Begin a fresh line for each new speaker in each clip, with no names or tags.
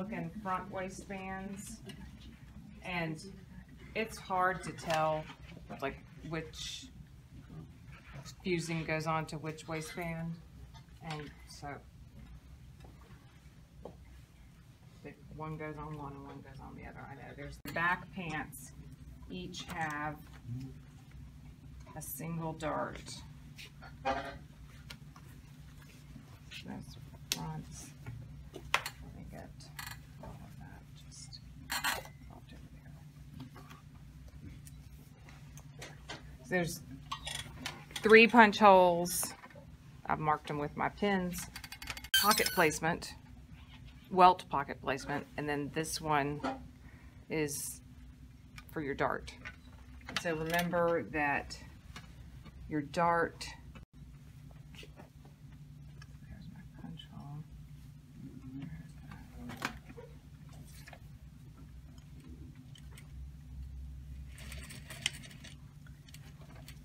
looking front waistbands, and it's hard to tell like which fusing goes on to which waistband, and so one goes on one and one goes on the other. I know there's the back pants each have a single dart. Those fronts, let me get all of that just popped over there. So there's 3 punch holes. I've marked them with my pins. Pocket placement, welt pocket placement, and then this one is for your dart. So remember that your dart, there's my punch hole.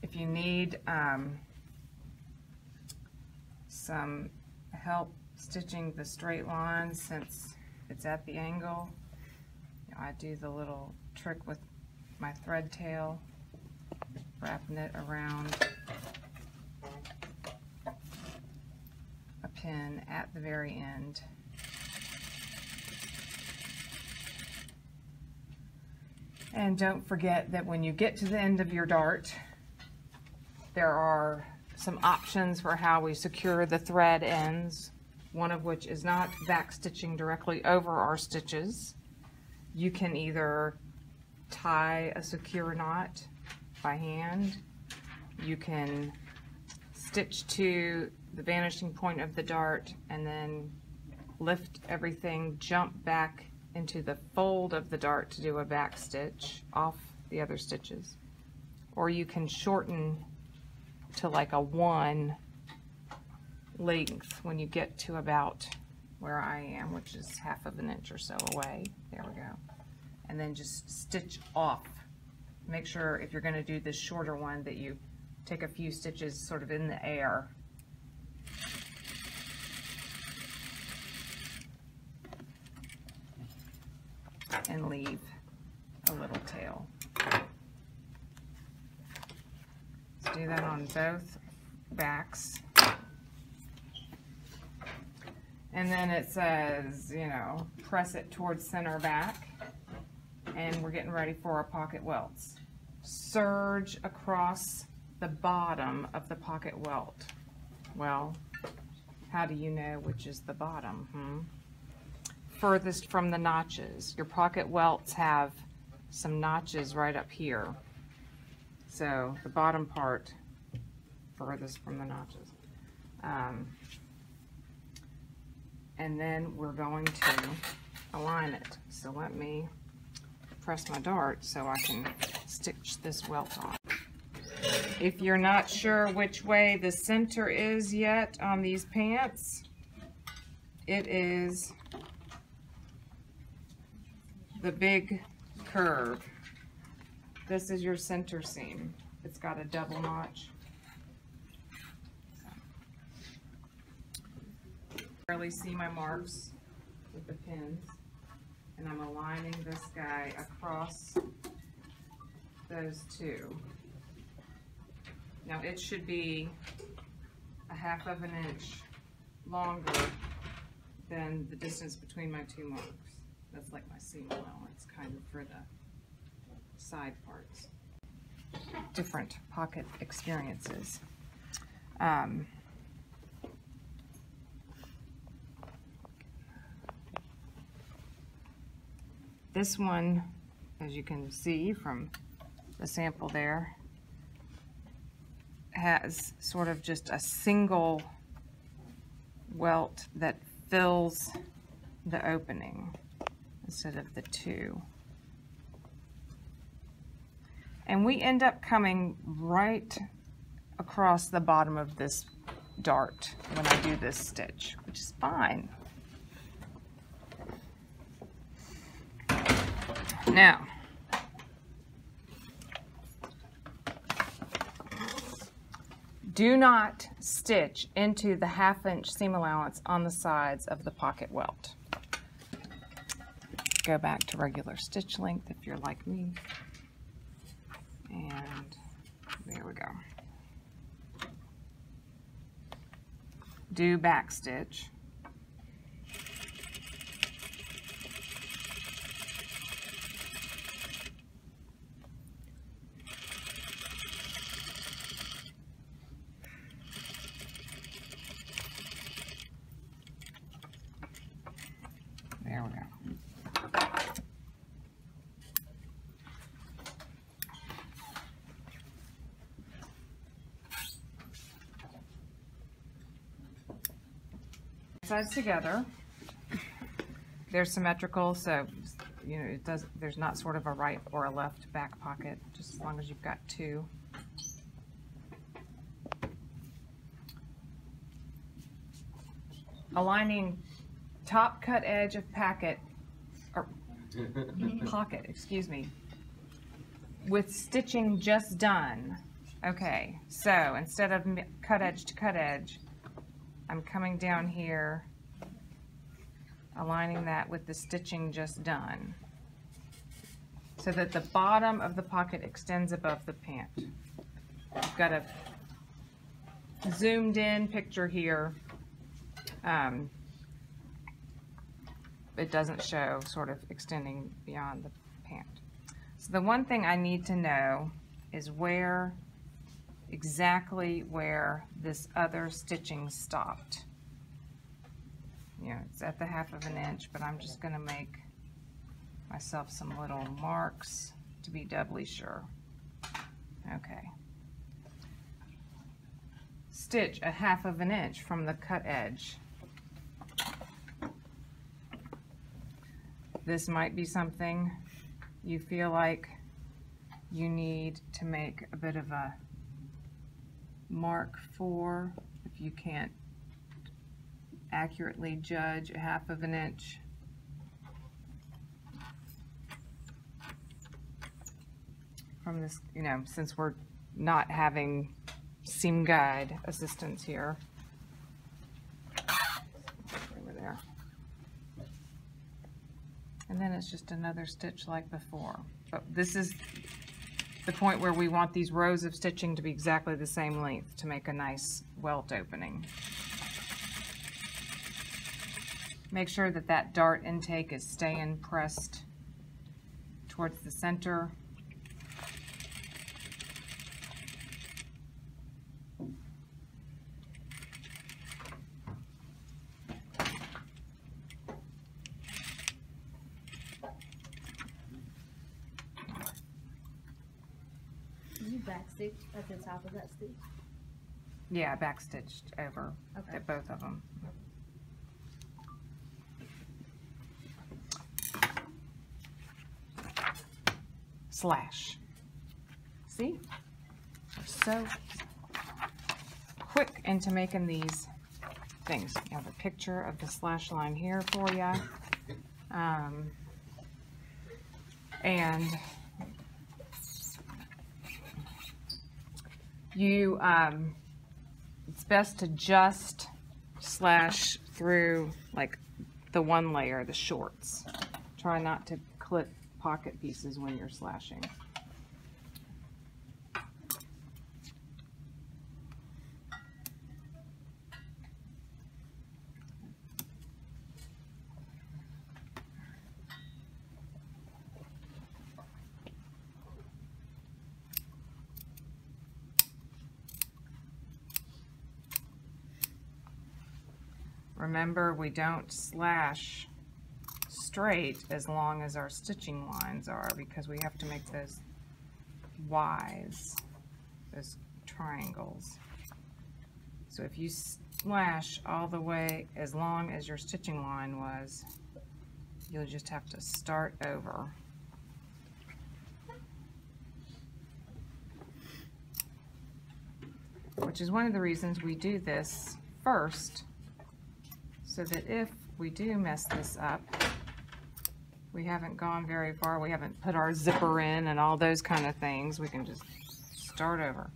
If you need some help stitching the straight lines since it's at the angle, I do the little trick with my thread tail, wrapping it around a pin at the very end. And don't forget that when you get to the end of your dart, there are some options for how we secure the thread ends, one of which is not back stitching directly over our stitches. You can either tie a secure knot by hand, you can stitch to the vanishing point of the dart and then lift everything, jump back into the fold of the dart to do a back stitch off the other stitches, or you can shorten to like a 1 length when you get to about where I am, which is ½ of an inch or so away. There we go. And then just stitch off. Make sure if you're going to do this shorter one that you take a few stitches sort of in the air. And leave a little tail. Let's do that on both backs. And then it says, you know, press it towards center back. And we're getting ready for our pocket welts. Serge across the bottom of the pocket welt. Well, how do you know which is the bottom? Furthest from the notches. Your pocket welts have some notches right up here. So the bottom part furthest from the notches. And then we're going to align it. So let me press my dart so I can stitch this welt on. If you're not sure which way the center is yet on these pants, it is the big curve. This is your center seam. It's got a double notch. Barely see my marks with the pins, and I'm aligning this guy across those two. Now it should be ½ of an inch longer than the distance between my 2 marks. That's like my seam allowance, kind of for the side parts. Different pocket experiences. This one, as you can see from the sample there, has sort of just a single welt that fills the opening instead of the 2. And we end up coming right across the bottom of this dart when I do this stitch, which is fine. Now, do not stitch into the ½ inch seam allowance on the sides of the pocket welt. go back to regular stitch length if you're like me. And there we go. Do back stitch. There we go. Sides together. They're symmetrical, so you know there's not sort of a right or a left back pocket, just as long as you've got two. Aligning top cut edge of pocket, excuse me, with stitching just done. Okay, so instead of cut edge to cut edge, I'm coming down here, aligning that with the stitching just done, so that the bottom of the pocket extends above the pant. I've got a zoomed in picture here. It doesn't show sort of extending beyond the pant. So the one thing I need to know is exactly where this other stitching stopped. You know, it's at the 1/2 inch, but I'm just going to make myself some little marks to be doubly sure. Okay. Stitch a 1/2 inch from the cut edge. This might be something you feel like you need to make a bit of a mark for if you can't accurately judge a 1/2 inch. From this, you know, since we're not having seam guide assistance here. Over there. And then it's just another stitch like before. But this is the point where we want these rows of stitching to be exactly the same length to make a nice welt opening. Make sure that that dart intake is staying pressed towards the center.
Back stitch at the top of that stitch?
Yeah, back stitched over at both of them. Slash. See? We're so quick into making these things. I have a picture of the slash line here for you. And it's best to just slash through like the one layer, the shorts. Try not to clip pocket pieces when you're slashing. Remember, we don't slash straight as long as our stitching lines are, because we have to make those Ys, those triangles. So if you slash all the way as long as your stitching line was, you'll just have to start over. Which is one of the reasons we do this first, so that if we do mess this up, we haven't gone very far, we haven't put our zipper in and all those kind of things, we can just start over.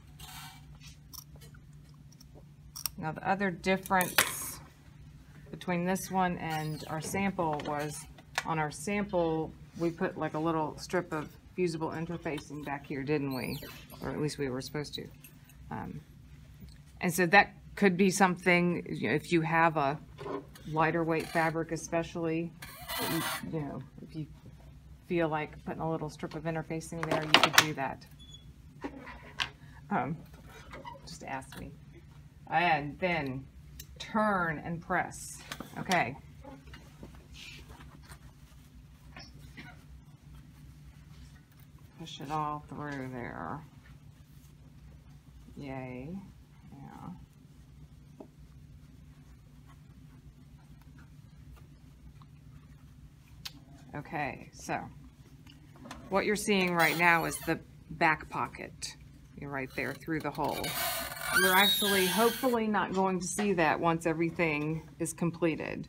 Now the other difference between this one and our sample was on our sample, we put like a little strip of fusible interfacing back here, didn't we? Or at least we were supposed to. And so that could be something, you know, if you have a lighter weight fabric especially, you know, if you feel like putting a little strip of interfacing there, you could do that. Just ask me. And then turn and press. Okay. Push it all through there. Yay. Yeah. Okay, so what you're seeing right now is the back pocket. You're right there through the hole. You're actually hopefully not going to see that once everything is completed,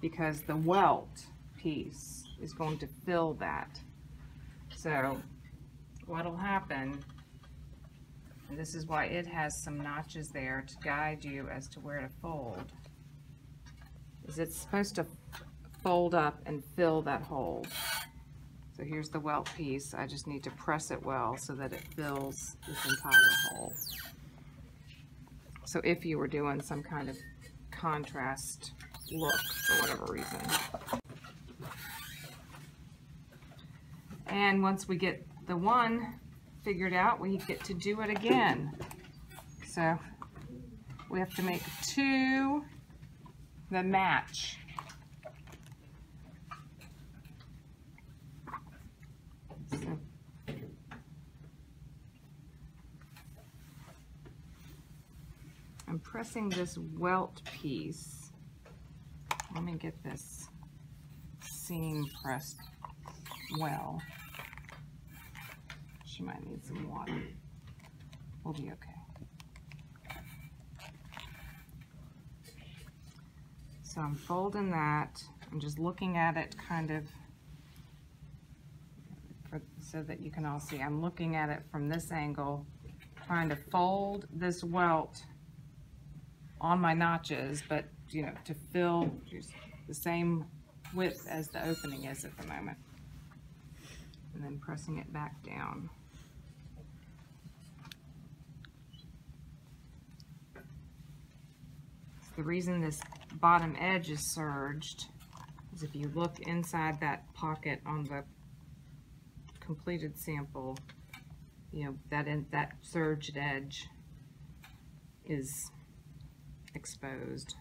because the welt piece is going to fill that. So what'll happen, and this is why it has some notches there to guide you as to where to fold, is it's supposed to fold up and fill that hole. So here's the welt piece. I just need to press it well so that it fills this entire hole. So if you were doing some kind of contrast look for whatever reason. And once we get the one figured out, we get to do it again. So we have to make two that match. So I'm pressing this welt piece. Let me get this seam pressed well. She might need some water. We'll be okay. So I'm folding that. I'm just looking at it kind of so that you can all see. I'm looking at it from this angle, trying to fold this welt on my notches, but you know, to fill the same width as the opening is at the moment. And then pressing it back down. The reason this bottom edge is serged is if you look inside that pocket on the completed sample, you know, that serged edge is exposed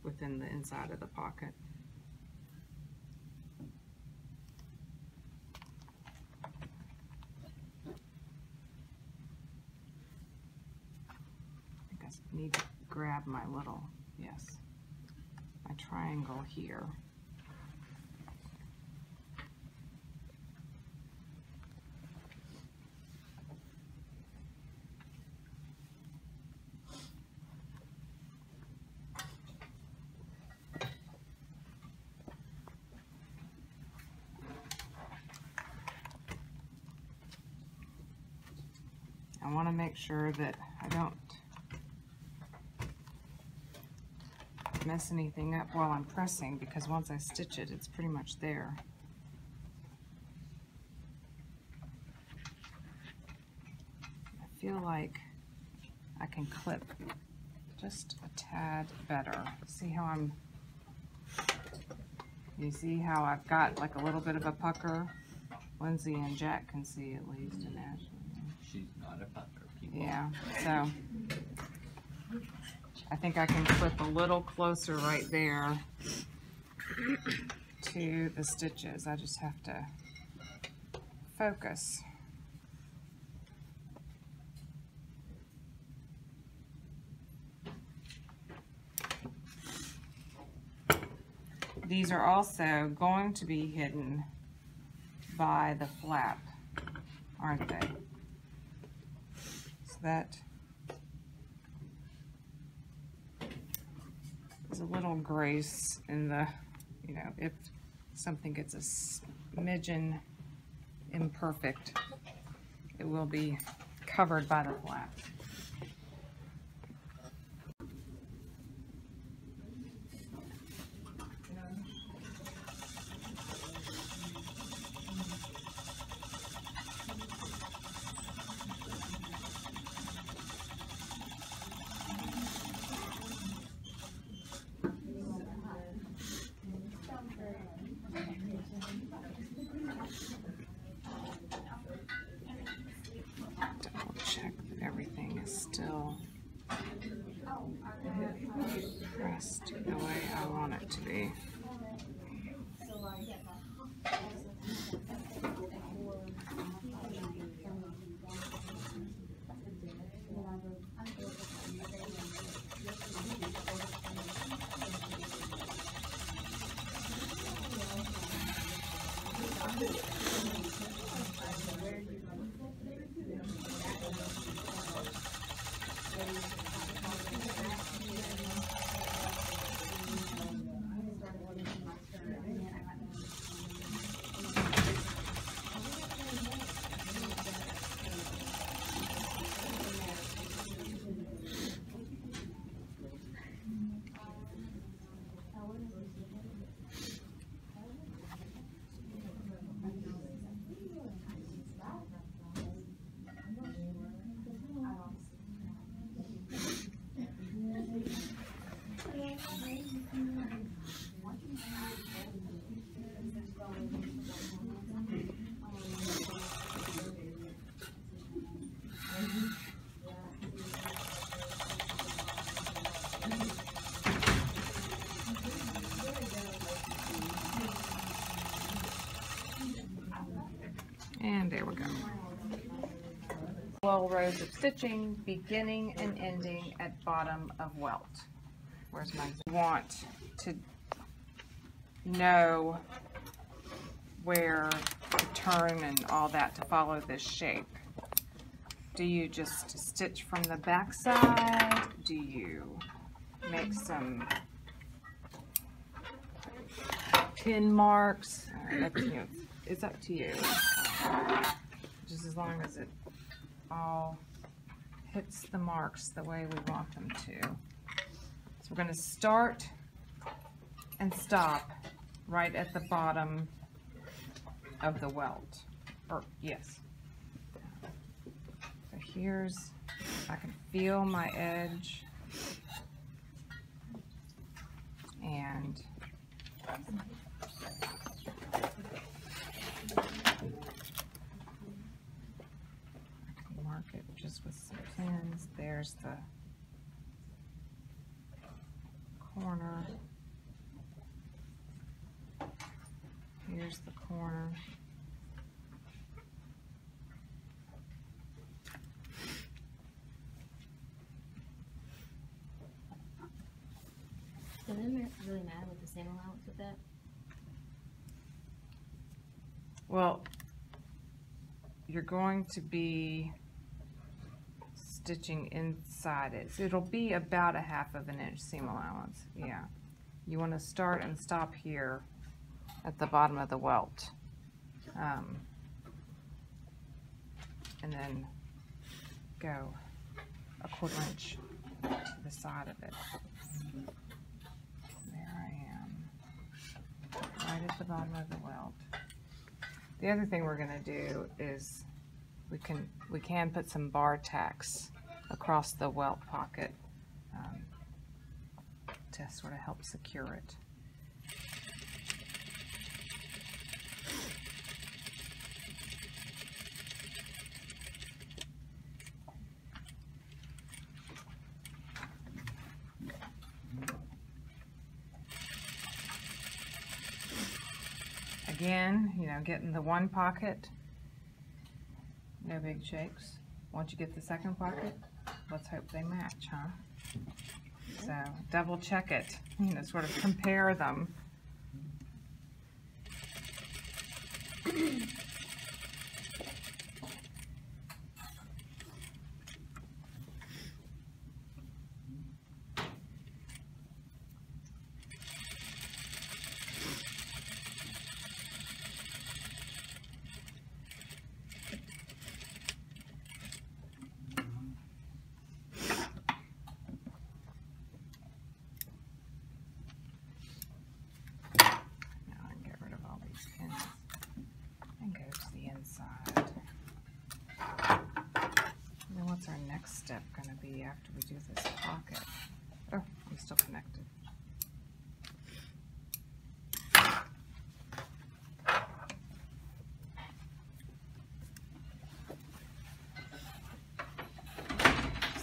within the inside of the pocket. I think I need to grab my little, yes, my triangle here. I want to make sure that I don't mess anything up while I'm pressing, because once I stitch it, it's pretty much there. I feel like I can clip just a tad better. See how you see how I've got like a little bit of a pucker? Lindsay and Jack can see at least, and Ashley.
She's not a pucker, people.
Yeah, so I think I can clip a little closer right there to the stitches. I just have to focus. These are also going to be hidden by the flap, aren't they? So that is a little grace in the, you know, if something gets a smidgen imperfect, it will be covered by the flap. just the way I want it to be. And there we go. 12 rows of stitching, beginning and ending at bottom of welt. Where's my? Want to know where to turn and all that to follow this shape. Do you just stitch from the back side? Do you make some pin marks? That's, you know, it's up to you. Just as long as it all hits the marks the way we want them to. So we're going to start and stop right at the bottom of the welt. Or yes. So here's, I can feel my edge, and mark it just with some pins. There's the corner. Here's the corner.
Does it really matter with the seam allowance with that?
Well, you're going to be stitching inside it. So it'll be about a 1/2 inch seam allowance. Yeah. You want to start and stop here at the bottom of the welt. And then go a 1/4 inch to the side of it. There I am. Right at the bottom of the welt. The other thing we're going to do is we can put some bar tacks across the welt pocket to sort of help secure it. Again, you know, getting the one pocket, no big shakes. Once you get the second pocket, let's hope they match, huh? So double check it, you know, sort of compare them. What's our next step going to be after we do this pocket? Oh, I'm still connected.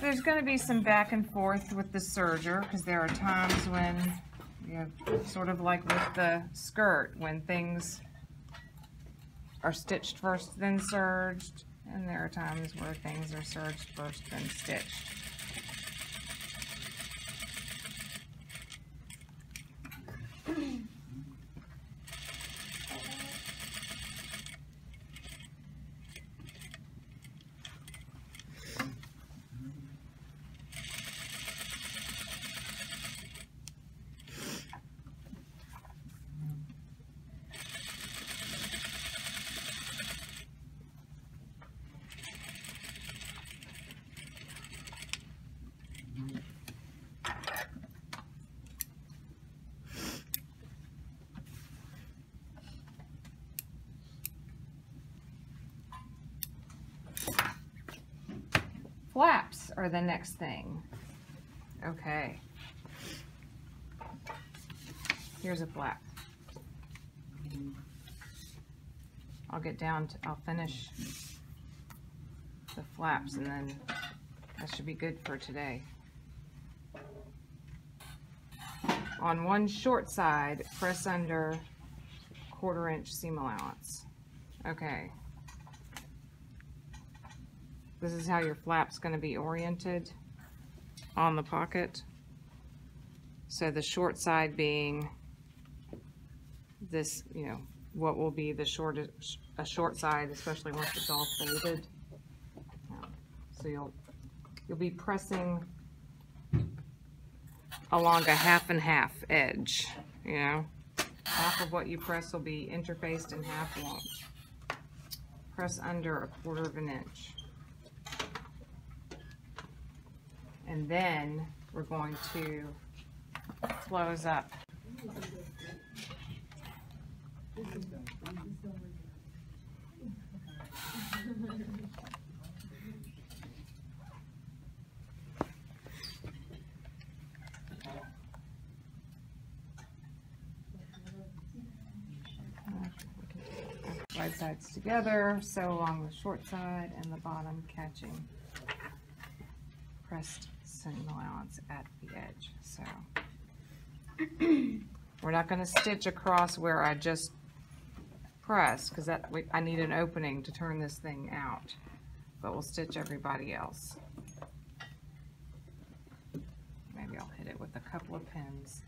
So there's going to be some back and forth with the serger because there are times when, you know, sort of like with the skirt, when things are stitched first then serged, and there are times where things are serged first then stitched. Flaps are the next thing. Okay. Here's a flap. I'll finish the flaps and then that should be good for today. On one short side, press under 1/4 inch seam allowance. Okay. This is how your flap's going to be oriented on the pocket. So the short side being this, you know, what will be the a short side, especially once it's all folded. So you'll be pressing along a half and half edge, you know. Half of what you press will be interfaced and half won't. Press under 1/4 inch. And then we're going to close up. Right sides together, sew along the short side and the bottom, catching pressed seam allowance at the edge. So we're not going to stitch across where I just pressed because I need an opening to turn this thing out, but we'll stitch everybody else. Maybe I'll hit it with a couple of pins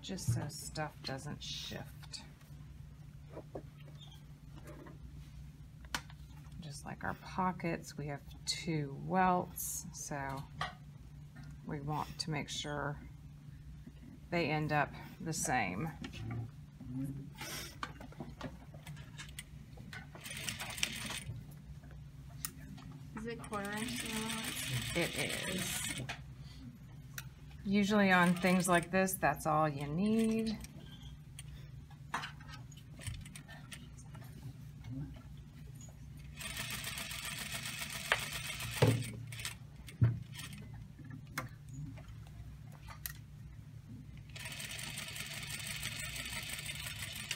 just so stuff doesn't shift. Just like our pockets, we have 2 welts, so we want to make sure they end up the same.
Is it 1/4 inch seam allowance?
It is. Usually on things like this, that's all you need.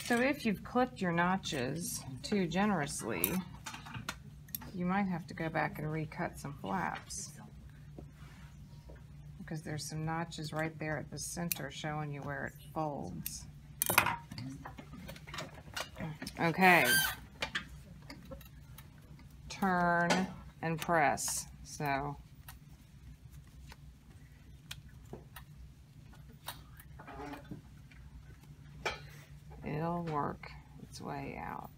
So if you've clipped your notches too generously, you might have to go back and recut some flaps because there's some notches right there at the center showing you where it folds. Okay. Turn and press. So it'll work its way out.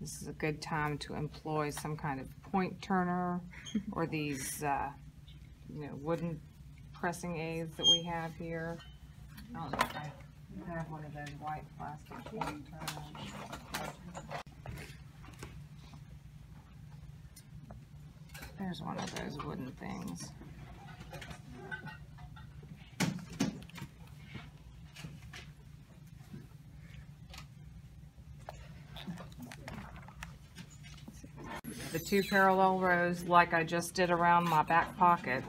This is a good time to employ some kind of point turner or these, you know, wooden pressing aids that we have here. I don't know if I have one of those white plastic point turners. There's one of those wooden things. the 2 parallel rows like I just did around my back pocket,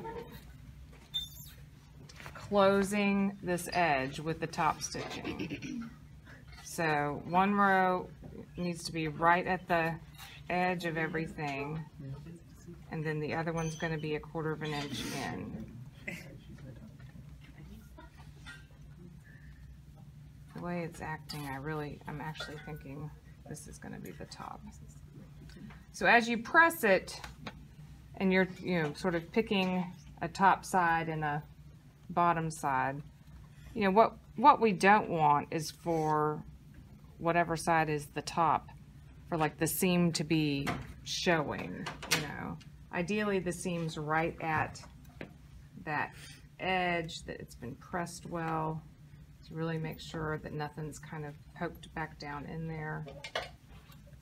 closing this edge with the top stitching. So 1 row needs to be right at the edge of everything, and then the other one's going to be 1/4 of an inch in. The way it's acting, I'm actually thinking this is going to be the top. So as you press it, and you're sort of picking a top side and a bottom side, what we don't want is for whatever side is the top, for like the seam to be showing. Ideally the seam's right at that edge, that it's been pressed well, to really make sure that nothing's kind of poked back down in there.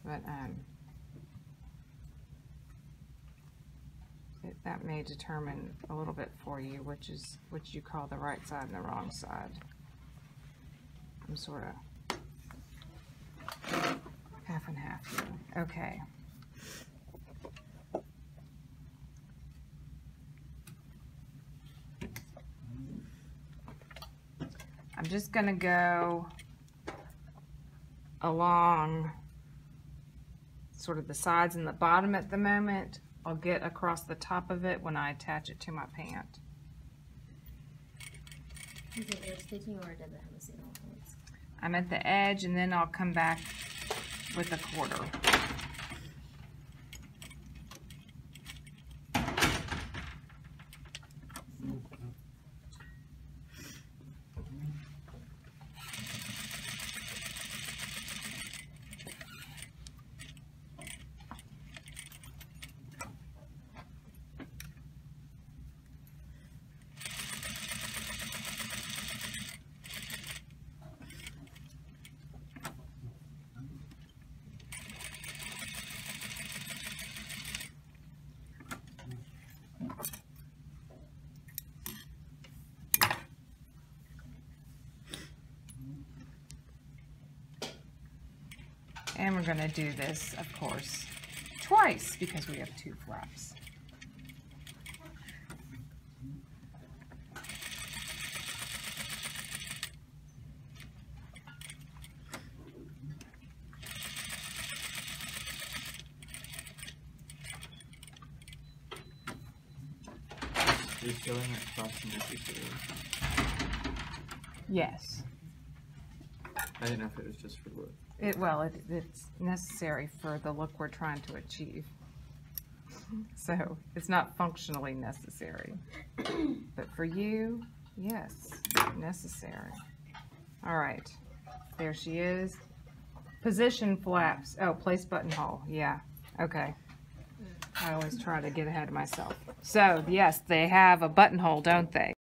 But that may determine a little bit for you which you call the right side and the wrong side. I'm sort of half and half here. Okay. I'm just going to go along sort of the sides and the bottom at the moment. I'll get across the top of it when I attach it to my pant.
Is it air stitching or does it have a single points?
I'm at the edge, and then I'll come back with 1/4. And we're going to do this, of course, twice because we have 2 flaps.
You're sewing it across and just
Yes.
I didn't know if it was just for look.
It's necessary for the look we're trying to achieve. So it's not functionally necessary. But for you, yes, necessary. All right. There she is. Position flaps. Oh, place buttonhole. Yeah. Okay. I always try to get ahead of myself. So, yes, they have a buttonhole, don't they?